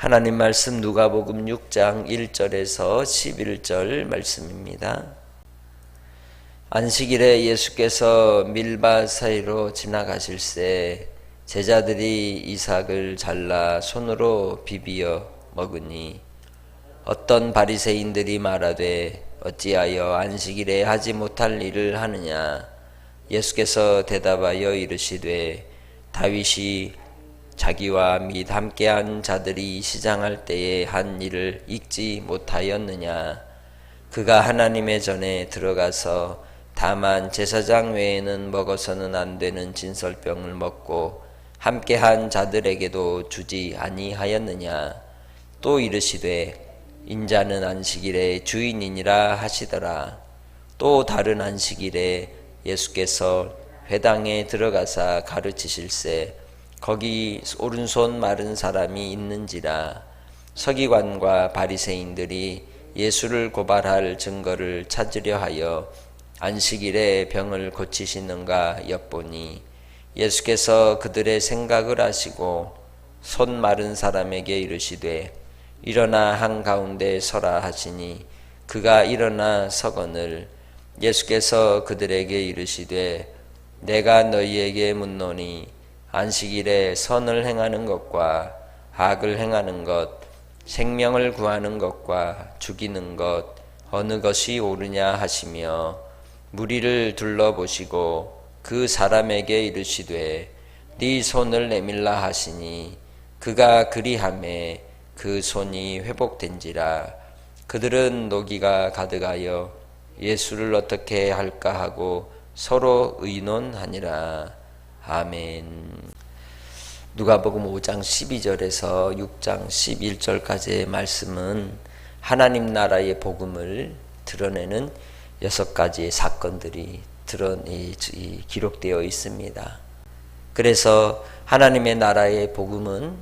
하나님 말씀 누가복음 6장 1절에서 11절 말씀입니다. 안식일에 예수께서 밀밭 사이로 지나가실새 제자들이 이삭을 잘라 손으로 비비어 먹으니 어떤 바리새인들이 말하되 어찌하여 안식일에 하지 못할 일을 하느냐. 예수께서 대답하여 이르시되 다윗이 자기와 및 함께한 자들이 시장할 때에 한 일을 잊지 못하였느냐. 그가 하나님의 전에 들어가서 다만 제사장 외에는 먹어서는 안 되는 진설병을 먹고 함께한 자들에게도 주지 아니하였느냐. 또 이르시되 인자는 안식일의 주인이니라 하시더라. 또 다른 안식일에 예수께서 회당에 들어가사 가르치실새 거기 오른손 마른 사람이 있는지라. 서기관과 바리새인들이 예수를 고발할 증거를 찾으려 하여 안식일에 병을 고치시는가 엿보니 예수께서 그들의 생각을 아시고 손 마른 사람에게 이르시되 일어나 한가운데 서라 하시니 그가 일어나 서거늘 예수께서 그들에게 이르시되 내가 너희에게 묻노니 안식일에 선을 행하는 것과 악을 행하는 것, 생명을 구하는 것과 죽이는 것 어느 것이 옳으냐 하시며 무리를 둘러보시고 그 사람에게 이르시되 네 손을 내밀라 하시니 그가 그리하매 그 손이 회복된지라. 그들은 노기가 가득하여 예수를 어떻게 할까 하고 서로 의논하니라. 아멘. 누가복음 5장 12절에서 6장 11절까지의 말씀은 하나님 나라의 복음을 드러내는 6가지의 사건들이 기록되어 있습니다. 그래서 하나님의 나라의 복음은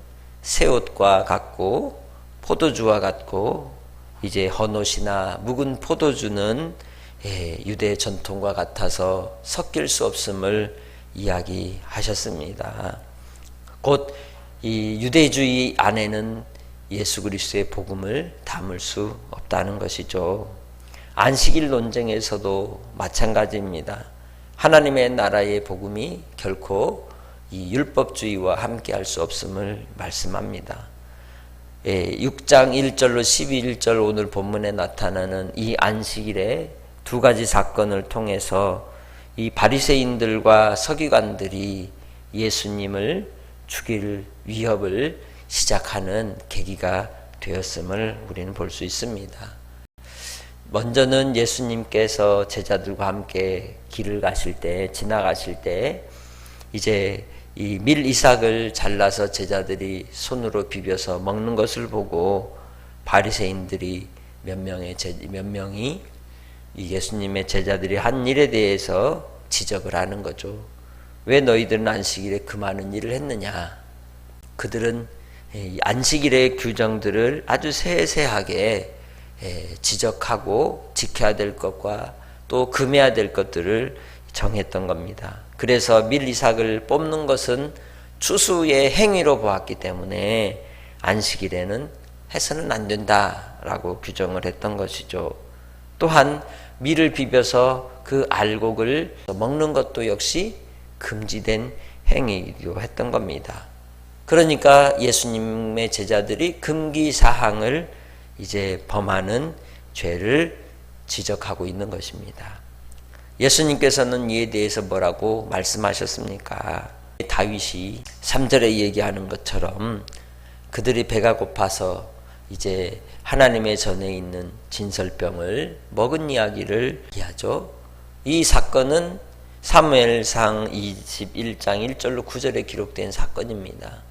새옷과 같고 포도주와 같고 이제 헌옷이나 묵은 포도주는 유대 전통과 같아서 섞일 수 없음을 이야기하셨습니다. 곧 이 유대주의 안에는 예수 그리스도의 복음을 담을 수 없다는 것이죠. 안식일 논쟁에서도 마찬가지입니다. 하나님의 나라의 복음이 결코 이 율법주의와 함께할 수 없음을 말씀합니다. 6장 1절로 11절 오늘 본문에 나타나는 이 안식일의 2가지 사건을 통해서 이 바리새인들과 서기관들이 예수님을 죽일 위협을 시작하는 계기가 되었음을 우리는 볼 수 있습니다. 먼저는 예수님께서 제자들과 함께 길을 가실 때, 지나가실 때 이제 이 밀 이삭을 잘라서 제자들이 손으로 비벼서 먹는 것을 보고 바리새인들이 몇 명이 이 예수님의 제자들이 한 일에 대해서 지적을 하는 거죠. 왜 너희들은 안식일에 그 많은 일을 했느냐. 그들은 안식일의 규정들을 아주 세세하게 지적하고 지켜야 될 것과 또 금해야 될 것들을 정했던 겁니다. 그래서 밀 이삭을 뽑는 것은 추수의 행위로 보았기 때문에 안식일에는 해서는 안 된다라고 규정을 했던 것이죠. 또한 밀을 비벼서 그 알곡을 먹는 것도 역시 금지된 행위로 했던 겁니다. 그러니까 예수님의 제자들이 금기사항을 이제 범하는 죄를 지적하고 있는 것입니다. 예수님께서는 이에 대해서 뭐라고 말씀하셨습니까? 다윗이 3절에 얘기하는 것처럼 그들이 배가 고파서 이제 하나님의 전에 있는 진설병을 먹은 이야기를 이야기하죠. 이 사건은 사무엘상 21장 1절로 9절에 기록된 사건입니다.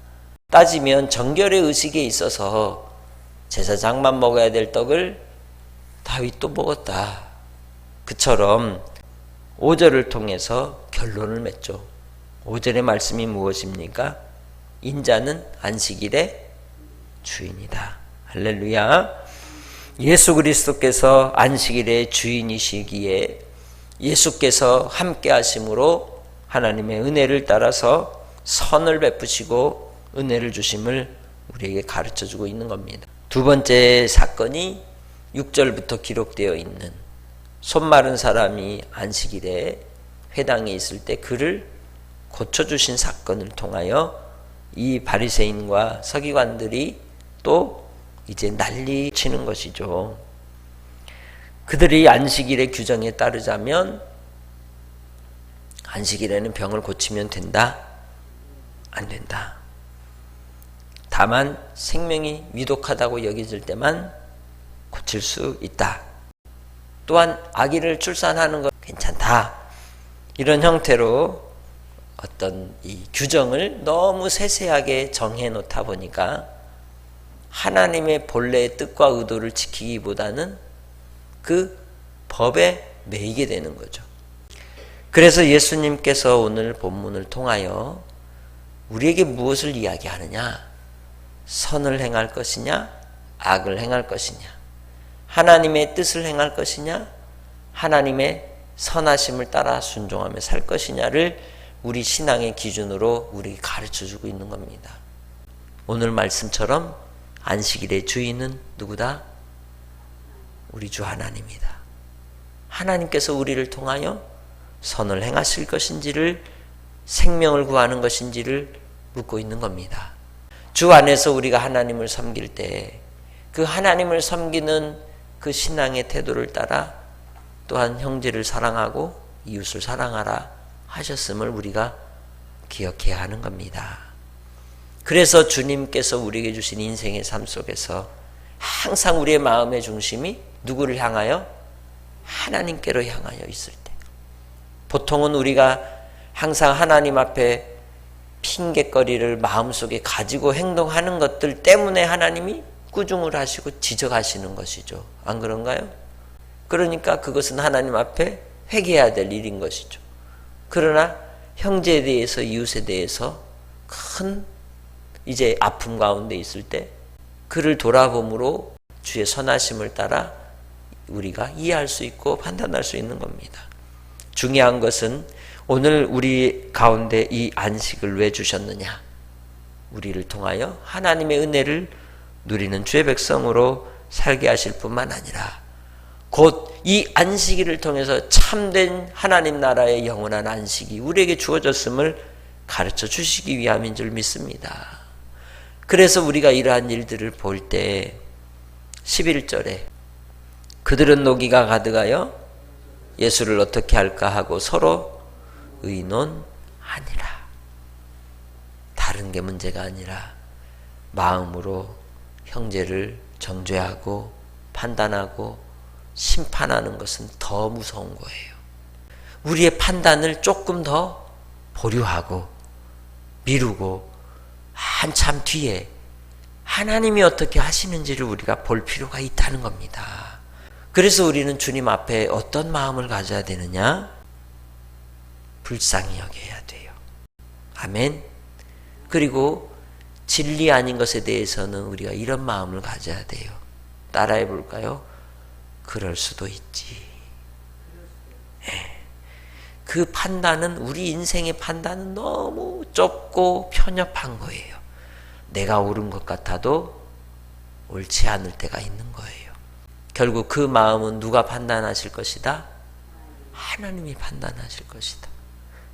따지면 정결의 의식에 있어서 제사장만 먹어야 될 떡을 다윗도 먹었다. 그처럼 5절을 통해서 결론을 맺죠. 5절의 말씀이 무엇입니까? 인자는 안식일의 주인이다. 할렐루야. 예수 그리스도께서 안식일의 주인이시기에 예수께서 함께 하심으로 하나님의 은혜를 따라서 선을 베푸시고 은혜를 주심을 우리에게 가르쳐주고 있는 겁니다. 두 번째 사건이 6절부터 기록되어 있는 손 마른 사람이 안식일에 회당에 있을 때 그를 고쳐주신 사건을 통하여 이 바리새인과 서기관들이 또 이제 난리치는 것이죠. 그들이 안식일의 규정에 따르자면 안식일에는 병을 고치면 된다? 안 된다. 다만 생명이 위독하다고 여겨질 때만 고칠 수 있다. 또한 아기를 출산하는 것 괜찮다. 이런 형태로 어떤 이 규정을 너무 세세하게 정해 놓다 보니까 하나님의 본래의 뜻과 의도를 지키기보다는 그 법에 매이게 되는 거죠. 그래서 예수님께서 오늘 본문을 통하여 우리에게 무엇을 이야기하느냐? 선을 행할 것이냐? 악을 행할 것이냐? 하나님의 뜻을 행할 것이냐? 하나님의 선하심을 따라 순종하며 살 것이냐를 우리 신앙의 기준으로 우리에게 가르쳐주고 있는 겁니다. 오늘 말씀처럼 안식일의 주인은 누구다? 우리 주 하나님이다. 하나님께서 우리를 통하여 선을 행하실 것인지를, 생명을 구하는 것인지를 묻고 있는 겁니다. 주 안에서 우리가 하나님을 섬길 때 그 하나님을 섬기는 그 신앙의 태도를 따라 또한 형제를 사랑하고 이웃을 사랑하라 하셨음을 우리가 기억해야 하는 겁니다. 그래서 주님께서 우리에게 주신 인생의 삶 속에서 항상 우리의 마음의 중심이 누구를 향하여? 하나님께로 향하여 있을 때, 보통은 우리가 항상 하나님 앞에 핑곗거리를 마음속에 가지고 행동하는 것들 때문에 하나님이 꾸중을 하시고 지적하시는 것이죠. 안 그런가요? 그러니까 그것은 하나님 앞에 회개해야 될 일인 것이죠. 그러나 형제에 대해서, 이웃에 대해서 큰 이제 아픔 가운데 있을 때 그를 돌아봄으로 주의 선하심을 따라 우리가 이해할 수 있고 판단할 수 있는 겁니다. 중요한 것은 오늘 우리 가운데 이 안식을 왜 주셨느냐? 우리를 통하여 하나님의 은혜를 누리는 주의 백성으로 살게 하실 뿐만 아니라 곧 이 안식일을 통해서 참된 하나님 나라의 영원한 안식이 우리에게 주어졌음을 가르쳐 주시기 위함인 줄 믿습니다. 그래서 우리가 이러한 일들을 볼 때 11절에 그들은 노기가 가득하여 예수를 어떻게 할까 하고 서로 의논하니라. 다른 게 문제가 아니라 마음으로 형제를 정죄하고 판단하고 심판하는 것은 더 무서운 거예요. 우리의 판단을 조금 더 보류하고 미루고 한참 뒤에 하나님이 어떻게 하시는지를 우리가 볼 필요가 있다는 겁니다. 그래서 우리는 주님 앞에 어떤 마음을 가져야 되느냐? 불쌍히 여겨야 돼요. 아멘. 그리고 진리 아닌 것에 대해서는 우리가 이런 마음을 가져야 돼요. 따라해 볼까요? 그럴 수도 있지. 네. 그 판단은, 우리 인생의 판단은 너무 좁고 편협한 거예요. 내가 옳은 것 같아도 옳지 않을 때가 있는 거예요. 결국 그 마음은 누가 판단하실 것이다? 하나님이 판단하실 것이다.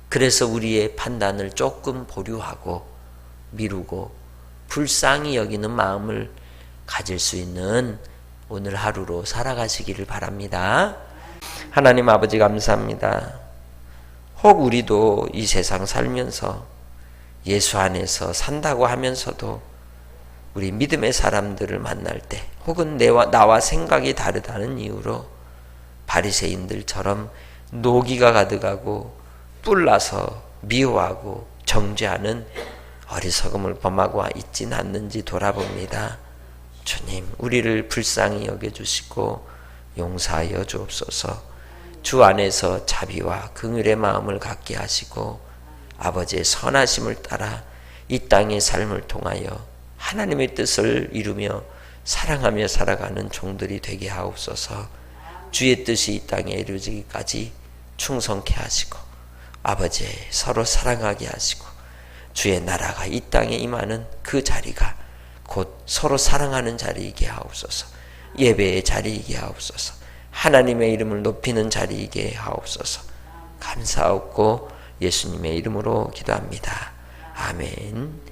그래서 우리의 판단을 조금 보류하고 미루고 불쌍히 여기는 마음을 가질 수 있는 오늘 하루로 살아가시기를 바랍니다. 하나님 아버지 감사합니다. 혹 우리도 이 세상 살면서 예수 안에서 산다고 하면서도 우리 믿음의 사람들을 만날 때 혹은 나와 생각이 다르다는 이유로 바리새인들처럼 노기가 가득하고 뿔나서 미워하고 정죄하는 어리석음을 범하고 있진 않는지 돌아봅니다. 주님, 우리를 불쌍히 여겨주시고 용서하여 주옵소서. 주 안에서 자비와 긍휼의 마음을 갖게 하시고 아버지의 선하심을 따라 이 땅의 삶을 통하여 하나님의 뜻을 이루며 사랑하며 살아가는 종들이 되게 하옵소서. 주의 뜻이 이 땅에 이루어지기까지 충성케 하시고 아버지 서로 사랑하게 하시고 주의 나라가 이 땅에 임하는 그 자리가 곧 서로 사랑하는 자리이게 하옵소서. 예배의 자리이게 하옵소서. 하나님의 이름을 높이는 자리이게 하옵소서. 감사하옵고 예수님의 이름으로 기도합니다. 아멘.